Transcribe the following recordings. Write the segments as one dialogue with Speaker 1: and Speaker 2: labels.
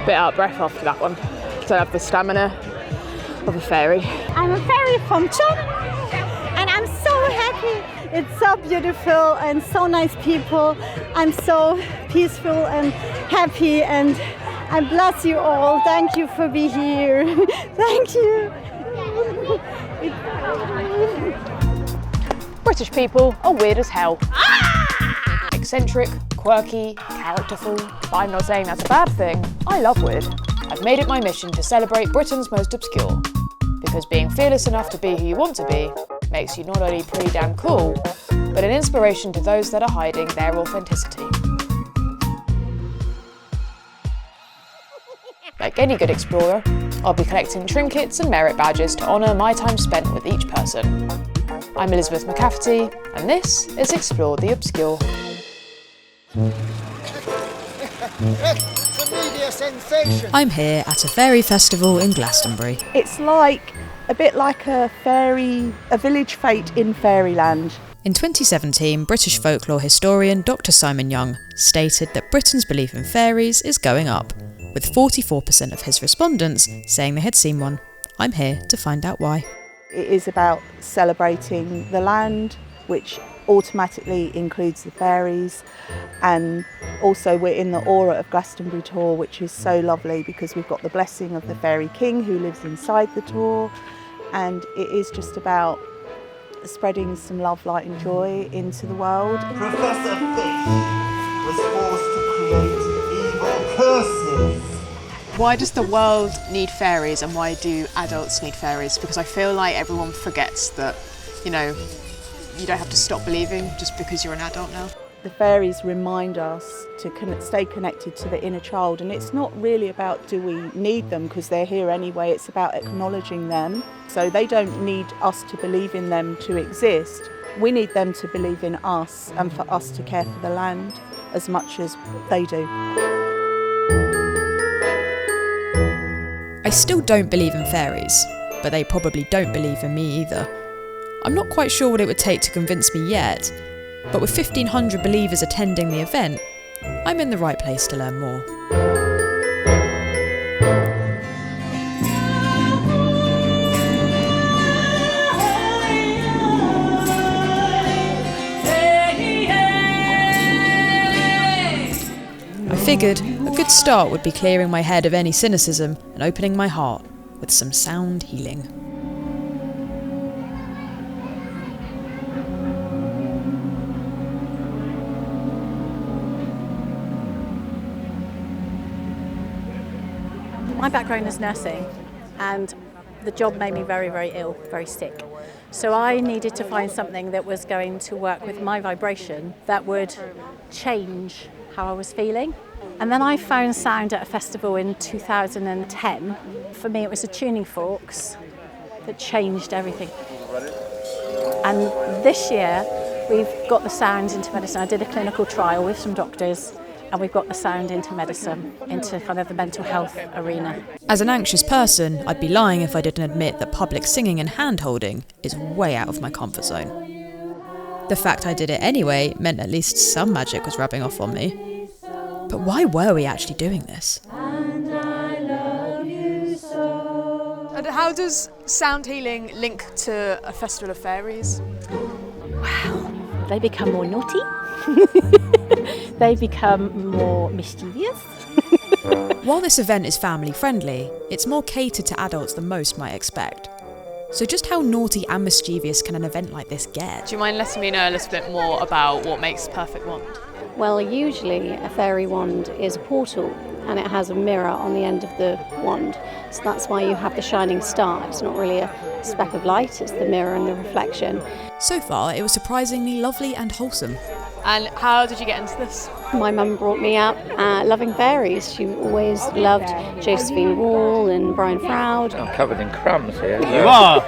Speaker 1: bit out of breath after that one. Don't have the stamina of a fairy.
Speaker 2: I'm a fairy from China, and I'm so happy. It's so beautiful and so nice people. I'm so peaceful and happy, and I bless you all. Thank you for being here. Thank you.
Speaker 1: British people are weird as hell. Eccentric, quirky, characterful. But I'm not saying that's a bad thing. I love weird. I've made it my mission to celebrate Britain's most obscure. Because being fearless enough to be who you want to be makes you not only pretty damn cool, but an inspiration to those that are hiding their authenticity. Like any good explorer, I'll be collecting trinkets and merit badges to honour my time spent with each person. I'm Elizabeth McCafferty, and this is Explore the Obscure.
Speaker 3: It's a media sensation.
Speaker 4: I'm here at a fairy festival in Glastonbury.
Speaker 5: It's a bit like a village fete in fairyland.
Speaker 4: In 2017, British folklore historian Dr. Simon Young stated that Britain's belief in fairies is going up, with 44% of his respondents saying they had seen one. I'm here to find out why.
Speaker 5: It is about celebrating the land, which automatically includes the fairies, and also we're in the aura of Glastonbury Tor, which is so lovely because we've got the blessing of the fairy king who lives inside the Tor, and it is just about spreading some love, light and joy into the world.
Speaker 3: Professor Fish was forced to create evil curses.
Speaker 1: Why does the world need fairies, and why do adults need fairies? Because I feel like everyone forgets that, you don't have to stop believing just because you're an adult now.
Speaker 5: The fairies remind us to stay connected to the inner child, and it's not really about do we need them because they're here anyway, it's about acknowledging them. So they don't need us to believe in them to exist. We need them to believe in us and for us to care for the land as much as they do.
Speaker 4: I still don't believe in fairies, but they probably don't believe in me either. I'm not quite sure what it would take to convince me yet, but with 1,500 believers attending the event, I'm in the right place to learn more. I figured a good start would be clearing my head of any cynicism and opening my heart with some sound healing.
Speaker 2: My background is nursing, and the job made me very, very ill, very sick. So I needed to find something that was going to work with my vibration that would change how I was feeling. And then I found sound at a festival in 2010. For me, it was the tuning forks that changed everything. And this year, we've got the sound into medicine. I did a clinical trial with some doctors, and we've got the sound into medicine, into kind of the mental health arena.
Speaker 4: As an anxious person, I'd be lying if I didn't admit that public singing and hand-holding is way out of my comfort zone. The fact I did it anyway meant at least some magic was rubbing off on me. But why were we actually doing this?
Speaker 1: And how does sound healing link to a festival of fairies?
Speaker 2: Wow, they become more naughty. They become more mischievous.
Speaker 4: While this event is family friendly, it's more catered to adults than most might expect. So just how naughty and mischievous can an event like this get?
Speaker 1: Do you mind letting me know a little bit more about what makes a perfect wand?
Speaker 6: Well, usually a fairy wand is a portal and it has a mirror on the end of the wand. So that's why you have the shining star. It's not really a speck of light, it's the mirror and the reflection.
Speaker 4: So far, it was surprisingly lovely and wholesome.
Speaker 1: And how did you get into this?
Speaker 6: My mum brought me up loving fairies. She always loved Josephine Wall and Brian Froud.
Speaker 7: I'm covered in crumbs here.
Speaker 8: You are!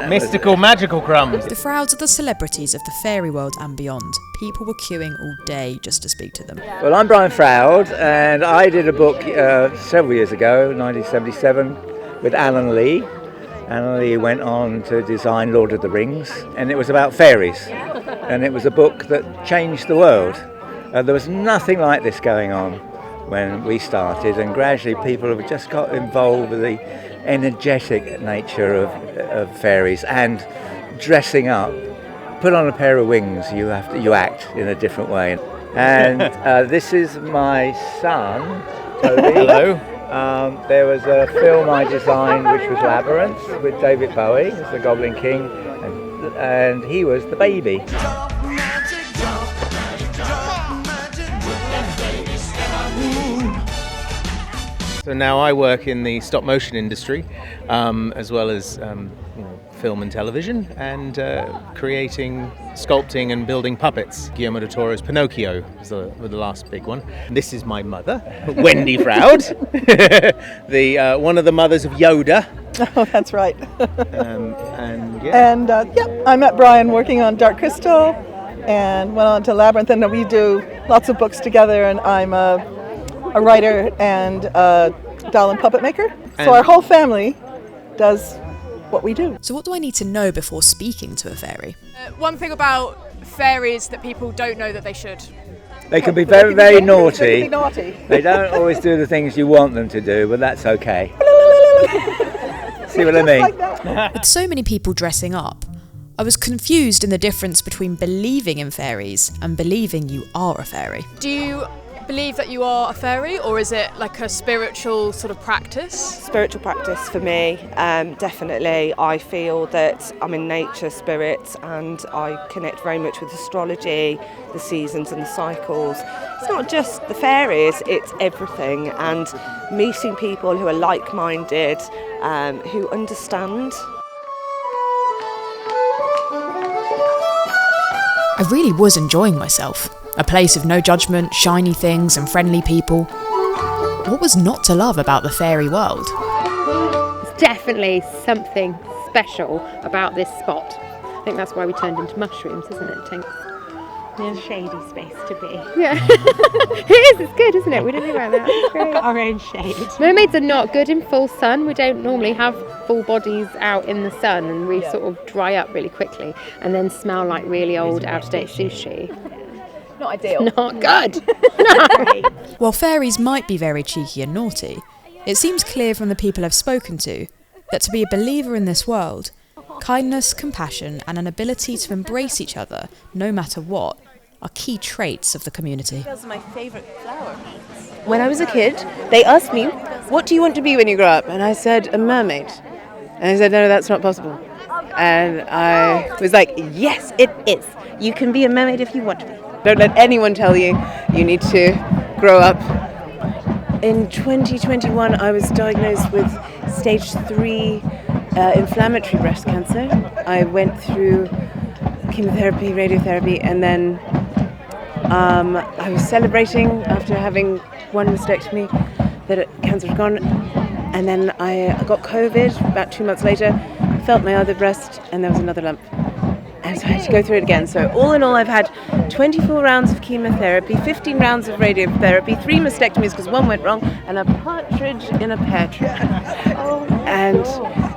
Speaker 8: Mystical, magical crumbs.
Speaker 4: The Frouds are the celebrities of the fairy world and beyond. People were queuing all day just to speak to them.
Speaker 7: Well, I'm Brian Froud, and I did a book several years ago, 1977, with Alan Lee. Alan Lee went on to design Lord of the Rings, and it was about fairies. And it was a book that changed the world. There was nothing like this going on. when we started, and gradually people have just got involved with the energetic nature of fairies and dressing up. Put on a pair of wings, you act in a different way. And this is my son, Toby.
Speaker 8: Hello.
Speaker 7: There was a film I designed which was Labyrinth with David Bowie as the Goblin King, and he was the baby.
Speaker 8: So now I work in the stop motion industry, as well as film and television, and creating, sculpting and building puppets. Guillermo del Toro's Pinocchio was the last big one. This is my mother, Wendy Froud, one of the mothers of Yoda.
Speaker 9: Oh, that's right.
Speaker 8: And
Speaker 9: I met Brian working on Dark Crystal and went on to Labyrinth, and we do lots of books together, and I'm a writer and a doll and puppet maker. So our whole family does what we do.
Speaker 4: So what do I need to know before speaking to a fairy?
Speaker 1: One thing about fairies that people don't know that they should.
Speaker 7: They can be very, very naughty.
Speaker 9: They can be naughty.
Speaker 7: They don't always do the things you want them to do, but that's okay. See what I mean?
Speaker 9: Like that.
Speaker 4: With so many people dressing up, I was confused in the difference between believing in fairies and believing you are a fairy.
Speaker 1: Do you believe that you are a fairy, or is it like a spiritual sort of practice?
Speaker 10: Spiritual practice for me, definitely. I feel that I'm a nature spirit and I connect very much with astrology, the seasons and the cycles. It's not just the fairies, it's everything, and meeting people who are like-minded, who understand.
Speaker 4: I really was enjoying myself. A place of no judgment, shiny things and friendly people. What was not to love about the fairy world?
Speaker 11: There's definitely something special about this spot. I think that's why we turned into mushrooms, isn't it, Tinks?
Speaker 12: Yeah. Shady space to be.
Speaker 11: Yeah. It is, it's good, isn't it? We didn't think about that. It's great.
Speaker 12: Got our own shade.
Speaker 11: Mermaids are not good in full sun. We don't normally have full bodies out in the sun, and we sort of dry up really quickly and then smell like really old, out-of-date sushi.
Speaker 1: Not ideal.
Speaker 11: Not good. No.
Speaker 4: While fairies might be very cheeky and naughty, it seems clear from the people I've spoken to that to be a believer in this world, kindness, compassion and an ability to embrace each other, no matter what, are key traits of the community.
Speaker 10: Those are my favourite flowers.
Speaker 13: When I was a kid, they asked me, what do you want to be when you grow up? And I said, a mermaid. And I said, no, that's not possible. And I was like, yes, it is. You can be a mermaid if you want to be. Don't let anyone tell you you need to grow up. In 2021, I was diagnosed with stage 3 inflammatory breast cancer. I went through chemotherapy, radiotherapy, and then I was celebrating after having one mastectomy that cancer had gone. And then I got COVID about 2 months later, felt my other breast, and there was another lump. And so I had to go through it again. So all in all, I've had 24 rounds of chemotherapy, 15 rounds of radiotherapy, 3 mastectomies because one went wrong, and a partridge in a pear tree. And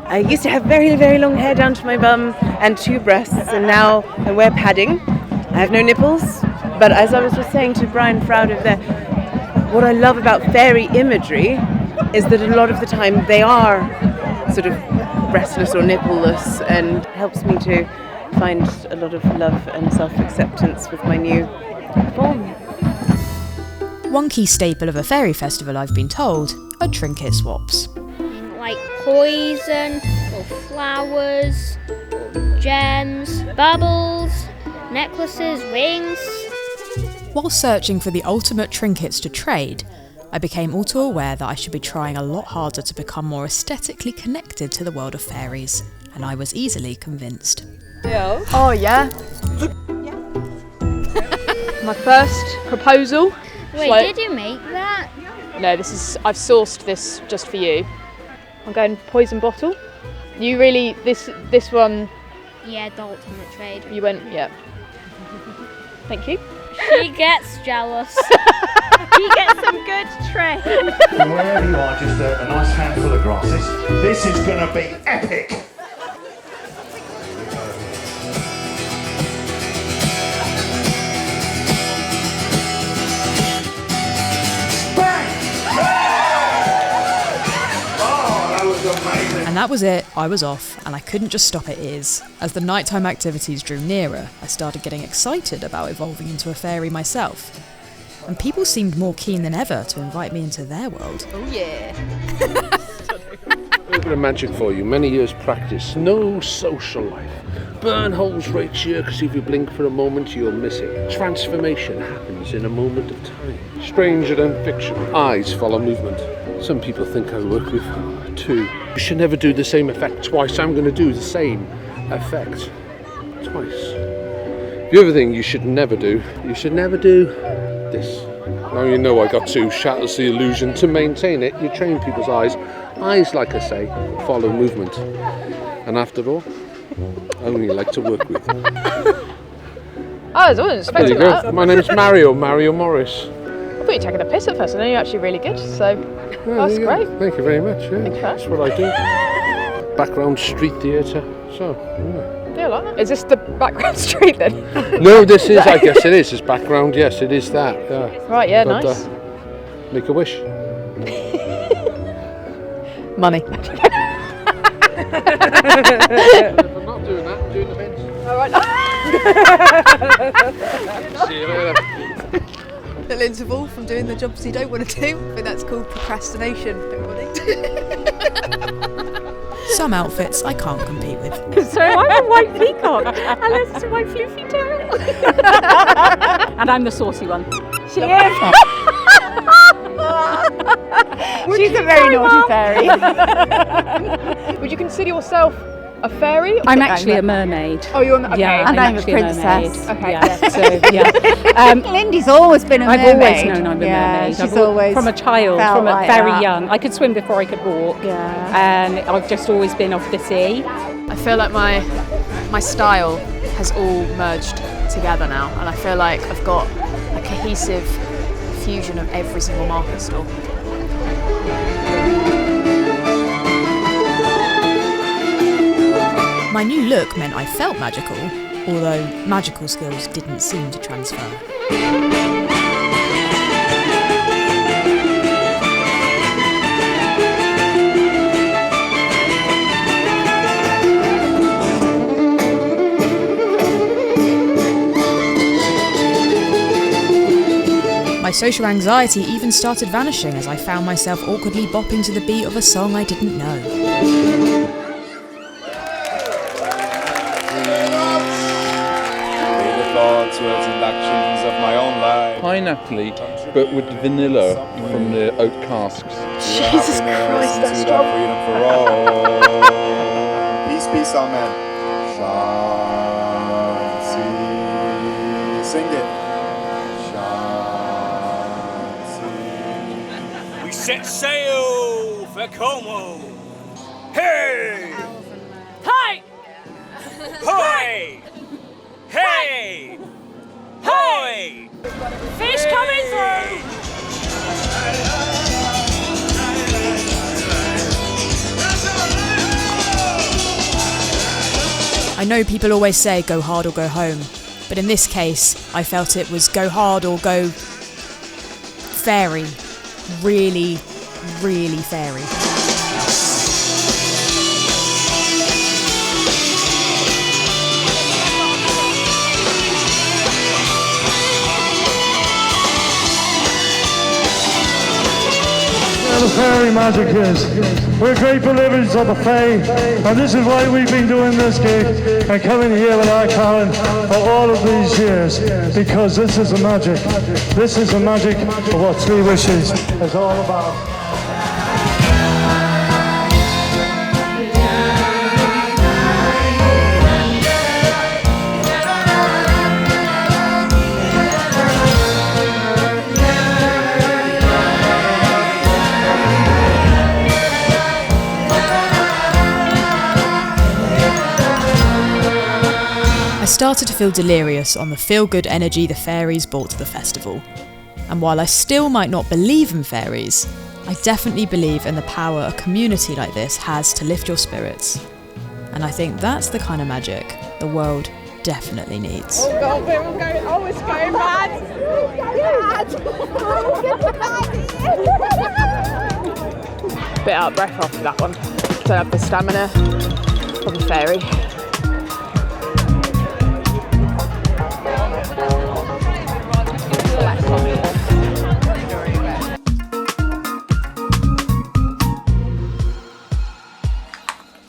Speaker 13: I used to have very, very long hair down to my bum and 2 breasts, and now I wear padding. I have no nipples. But as I was just saying to Brian Froud over there, what I love about fairy imagery is that a lot of the time they are sort of breastless or nippleless, and helps me to find a lot of love and self-acceptance with my new form.
Speaker 4: One key staple of a fairy festival, I've been told, are trinket swaps.
Speaker 14: Like poison, or flowers, or gems, bubbles, necklaces, rings.
Speaker 4: While searching for the ultimate trinkets to trade, I became all too aware that I should be trying a lot harder to become more aesthetically connected to the world of fairies, and I was easily convinced.
Speaker 1: Yeah. Oh yeah. My first proposal.
Speaker 14: Wait, did you make that?
Speaker 1: No, I've sourced this just for you. I'm going poison bottle. You really this one.
Speaker 14: Yeah, the ultimate trade.
Speaker 1: You went, yeah. Thank you.
Speaker 14: She gets jealous.
Speaker 12: You get some good trade.
Speaker 3: Wherever you are, just a nice handful of grasses. This is going to be epic. Bang!
Speaker 4: And that was it, I was off, and I couldn't just stop at ears. As the nighttime activities drew nearer, I started getting excited about evolving into a fairy myself. And people seemed more keen than ever to invite me into their world.
Speaker 15: Oh yeah.
Speaker 16: A little bit of magic for you, many years practice, no social life. Burn holes right here, because if you blink for a moment, you'll miss it. Transformation happens in a moment of time. Stranger than fiction, eyes follow movement. Some people think I work with two. You should never do the same effect twice. I'm going to do the same effect twice. The other thing you should never do this. Now you know I got two, shatters the illusion. To maintain it, you train people's eyes. Eyes, like I say, follow movement. And after all, I only like to work with.
Speaker 1: Oh, I wasn't expecting
Speaker 16: There you
Speaker 1: that.
Speaker 16: go. My name's Mario Morris.
Speaker 1: I thought you were taking a piss at first, and then you're actually really good, so that's great.
Speaker 16: Thank you very much. Yeah.
Speaker 1: Okay.
Speaker 16: That's what I do. Background street theatre. So,
Speaker 1: Yeah, I like that. Is this the background street then?
Speaker 16: no, this is. I guess it is. It's background. Yes, it is that. Yeah.
Speaker 1: Right. Yeah.
Speaker 16: But,
Speaker 1: Nice.
Speaker 16: Make a wish.
Speaker 1: Money.
Speaker 16: I'm not doing that. I'm doing events.
Speaker 1: All right.
Speaker 16: See you later.
Speaker 15: Little interval from doing the jobs you don't want to do. I think that's called procrastination, everybody.
Speaker 4: Some outfits I can't compete with.
Speaker 12: So I'm a white peacock, and this is my floofy tail. And I'm the saucy one. She is.
Speaker 1: She's a very naughty fairy. Would you consider yourself a fairy?
Speaker 12: I'm actually a mermaid.
Speaker 1: Oh, you're okay.
Speaker 12: Yeah,
Speaker 17: And I'm a
Speaker 12: actually
Speaker 17: princess.
Speaker 1: Okay.
Speaker 12: Yeah, so, yeah.
Speaker 17: Lindy's always been a mermaid.
Speaker 12: I've always known I'm a mermaid.
Speaker 17: She's always
Speaker 12: from a child,
Speaker 17: felt
Speaker 12: from
Speaker 17: like
Speaker 12: very
Speaker 17: that.
Speaker 12: young. I could swim before I could walk.
Speaker 17: Yeah.
Speaker 12: And I've just always been off the sea.
Speaker 1: I feel like my style has all merged together now, and I feel like I've got a cohesive fusion of every single market stall.
Speaker 4: My new look meant I felt magical, although magical skills didn't seem to transfer. My social anxiety even started vanishing as I found myself awkwardly bopping to the beat of a song I didn't know.
Speaker 18: Thoughts, words and actions of my own life.
Speaker 19: Pineapple, but with vanilla from the oak casks.
Speaker 18: Jesus Christ, that's strong. Freedom for all. Peace, peace, amen. Shanti. Sing it. Shanti.
Speaker 20: We set sail for Como. Hey! Hi! Hoy! Hey! Hoy! Fish coming through!
Speaker 4: I know people always say go hard or go home, but in this case, I felt it was go hard or go fairy. Really, really fairy.
Speaker 21: The fairy magic is. We're great believers of the fae, and this is why we've been doing this gig and coming here with our Karen for all of these years, because this is the magic. This is the magic of what Three Wishes is all about.
Speaker 4: I started to feel delirious on the feel-good energy the fairies brought to the festival. And while I still might not believe in fairies, I definitely believe in the power a community like this has to lift your spirits. And I think that's the kind of magic the world definitely needs.
Speaker 12: Oh God, we're all going, oh, it's going mad!
Speaker 1: Bit out of breath after that one. Don't have the stamina. Probably fairy.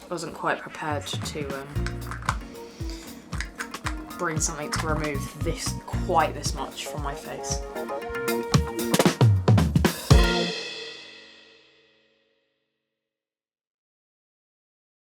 Speaker 4: Wasn't quite prepared to bring something to remove quite this much from my face.